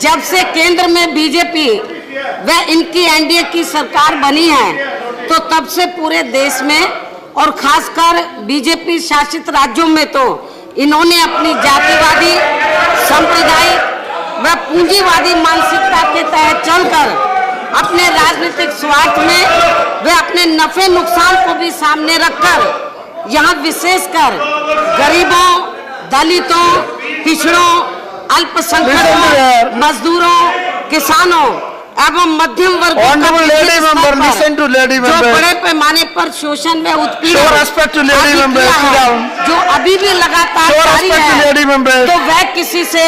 जब से केंद्र में बीजेपी व इनकी एनडीए की सरकार बनी है, तो तब से पूरे देश में और खासकर बीजेपी शासित राज्यों में तो इन्होंने अपनी जातिवादी, सांप्रदायिक व पूंजीवादी मानसिकता के तहत चलकर अपने राजनीतिक स्वार्थ में वे अपने नफे नुकसान को भी सामने रखकर यहाँ विशेषकर गरीबों, दलितों, पिछड़ों, अल्पसंख्यकों, मजदूरों, किसानों एवं मध्यम वर्ग जो बड़े पैमाने पर शोषण में उत्पीड़न जो अभी भी लगातार जारी है, तो वह किसी से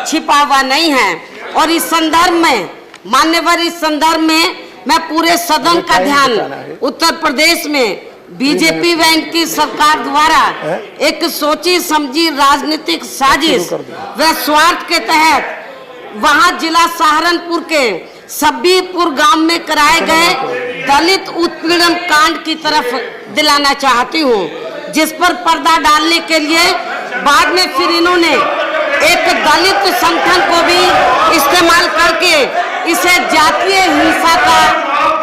छिपा हुआ नहीं है। और इस संदर्भ में मान्यवर, इस संदर्भ में मैं पूरे सदन का ध्यान उत्तर प्रदेश में बीजेपी व इनकी सरकार द्वारा एक सोची समझी राजनीतिक साजिश व स्वार्थ के तहत वहां जिला सहारनपुर के सब्बीपुर गांव में कराए गए दलित उत्पीड़न कांड की तरफ दिलाना चाहती हूं, जिस पर पर्दा डालने के लिए बाद में फिर इन्होंने एक दलित संगठन को भी इस्तेमाल करके इसे जातीय हिंसा का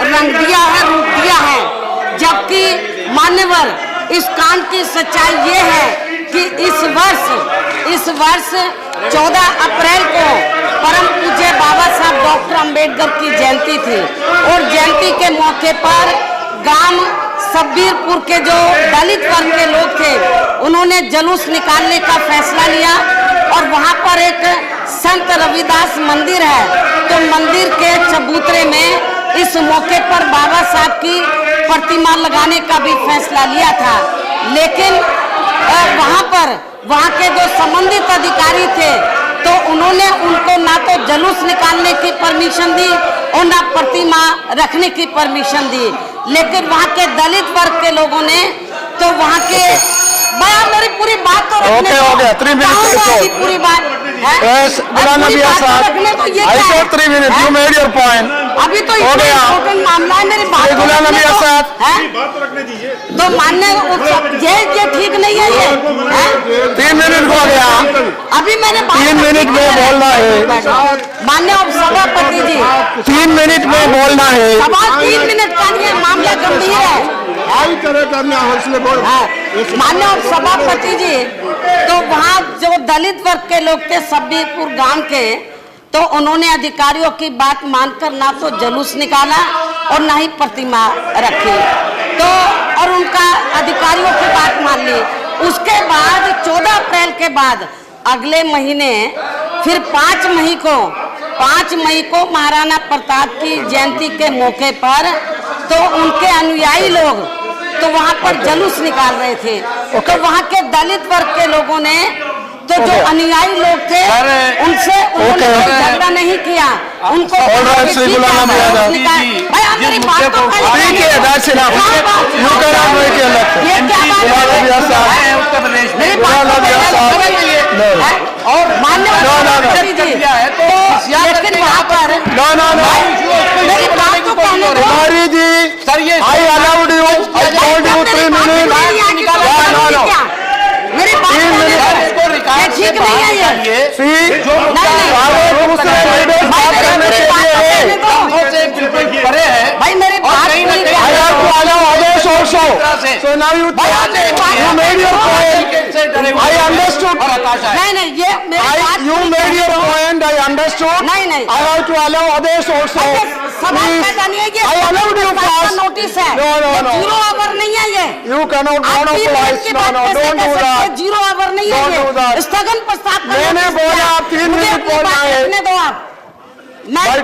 रंग दिया है, रूप दिया है। जबकि मान्यवर, इस कांड की सच्चाई ये है कि इस वर्ष 14 अप्रैल को परम पूज्य बाबा साहब डॉक्टर अंबेडकर की जयंती थी और जयंती के मौके पर गांव सब्बीरपुर के जो दलित वर्ग के लोग थे, उन्होंने जुलूस निकालने का फैसला लिया और वहां पर एक संत रविदास मंदिर है, तो मंदिर के चबूतरे में इस मौके पर बाबा साहब की प्रतिमा लगाने का भी फैसला लिया था। लेकिन वहां के जो संबंधित अधिकारी थे, तो उन्होंने उनको ना तो जुलूस निकालने की परमिशन दी और ना प्रतिमा रखने की परमिशन दी। लेकिन वहां के दलित वर्ग के लोगों ने तो वहां के मेरी पूरी बात तो रखने हो गया 3 मिनट पूरी बात अभी तो मामला है, मेरी बात तो रखने दीजिए। तो मानने ये ठीक नहीं है, ये 3 मिनट हो गया, अभी मैंने 3 मिनट में बोलना है माननीय उपसभापति जी, 3 मिनट में बोलना है। सवाल 3 मिनट का नहीं है, मामला गंभीर है। माननीय उपसभापति जी, तो वहाँ जो दलित वर्ग के लोग थे सब्बीपुर गांव के, तो उन्होंने अधिकारियों की बात मानकर ना तो जुलूस निकाला और ना ही प्रतिमा रखी, तो और उनका अधिकारियों की बात मान ली। उसके बाद 14 अप्रैल के बाद अगले महीने फिर 5 मई को महाराणा प्रताप की जयंती के मौके पर तो उनके अनुयायी लोग तो वहां पर जुलूस निकाल रहे थे, तो वहां के दलित वर्ग के लोगों ने तो जो अनुयायी लोग थे उनसे उन्होंने झगड़ा नहीं किया, उनको मेरी बात तो और मान्य लेकिन वहाँ पर मेरी बात तो कहने दो सर, ये I allowed you, I told you 3 minutes। मेरी बात ठीक नहीं है ये। भाई मेरी बात So now you made your point, I understood। नहीं ये you made your point, I understood। नहीं I have to allow others also। I allowed you first। Notice है, No। 0 आवर नहीं है ये। You cannot monopolize। No, don't do that। 0 our नहीं है ये। स्थगन प्रस्ताव मैंने बोला आप 3 मिनट बोलना है। दो आप,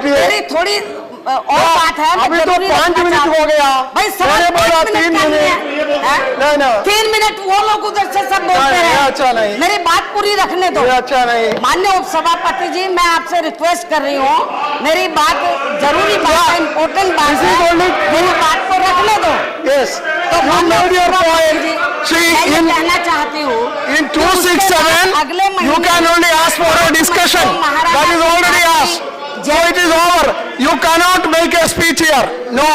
मेरी थोड़ी और बात है। अभी तो 5 मिनट हो गया भाई, मैंने बोला 3 मिनट। नहीं 3 मिनट वो लोग उधर से सब बोलते हैं, अच्छा नहीं, मेरी बात पूरी रखने दो। अच्छा नहीं। माननीय उपसभापति जी, मैं आपसे रिक्वेस्ट कर रही हूँ, मेरी बात जरूरी बात है, इम्पोर्टेंट बात है, मेरी बात को रखने दो। Yes। तो in कहना चाहती हूँ in 267 अगले you can only ask for a discussion, that is already asked, so it is over। You cannot make a speech here। No,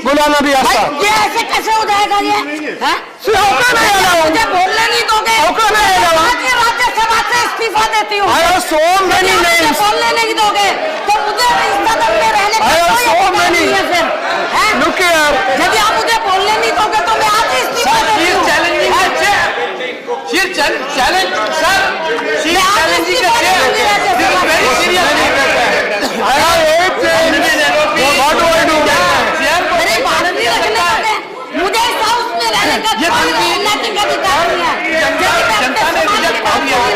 Ghulam Nabi Azad. ये ऐसे कैसे हो जाएगा ये? मुझे बोलने नहीं दोगे? राज्यसभा से इस्तीफा देती हूँ। I have so many names। बोलने नहीं दोगे? दोगे तो मुझे इस सदन में रहने का कोई अधिकार नहीं है फिर, हैं? Look here. यदि आप मुझे बोलने नहीं दोगे तो मैं आज ही इस्तीफा देती हूँ। मैं आज इस्तीफा देती हूँ What do I do? मेरी बात नहीं रखने दोगे, मुझे इस हाउस में रहने का कोई नैतिक अधिकार नहीं है। यदि मैं अपने समाज की बात नहीं रख सकती हूँ,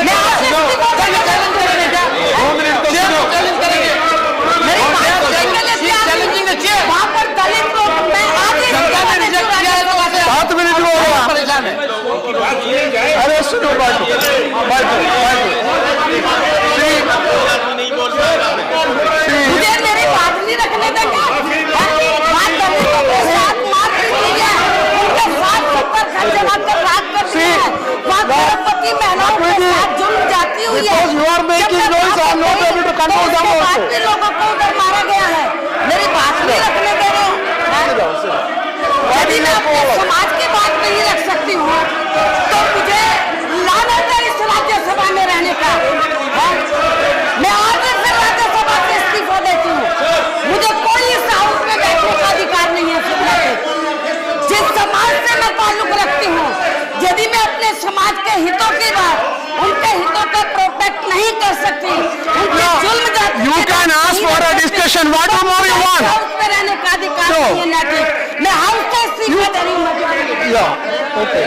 मैं आज इस्तीफा देती हूँ। मेरी बात सुनने के लिए तैयार नहीं। वहाँ पर दलित लोग, मैं आज ही इस्तीफा देती हूँ राज्यसभा से। 7 मिनट हो गया। अरे सुनो बैठो। मुझे मेरी बात नहीं रखने देंगे। बात दलितों के साथ मार पीटी है, उनके साथ ऊपर घर जमाकर रात करती है, वहाँ गर्भवती महिलाओं के साथ जुल्म जाती हुई है। Because you are making noise, I am not able to control them also. बाद भी लोगों को उधर मारा गया है, मेरी बात नहीं रखने दे रहे हो। यदि मैं अपने समाज की बात नहीं रख सकती हूँ तो मुझे लानत है इस राज्यसभा में रहने का। मैं आज ही फिर राज्यसभा से इस्तीफा देती हूँ। मुझे कोई इस हाउस में बैठने का अधिकार नहीं है। जिस समाज से मैं ताल्लुक रखती हूँ, यदि मैं अपने समाज के हितों की बात, उनके हितों को प्रोटेक्ट नहीं कर सकती, उनके जुल्म जाति You can ask for a discussion. What more you want? House में रहने का अधिकार No. नहीं है नैतिक। मैं हाउस से इस्तीफा दे रही हूँ। Yeah. Okay.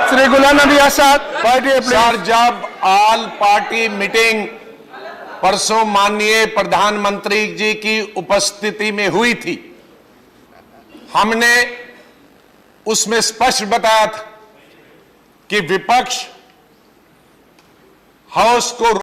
Shri Ghulam Nabi Azad party sir, जब ऑल पार्टी मीटिंग परसों माननीय प्रधानमंत्री जी की उपस्थिति में हुई थी, हमने उसमें स्पष्ट बताया था कि विपक्ष हाउस को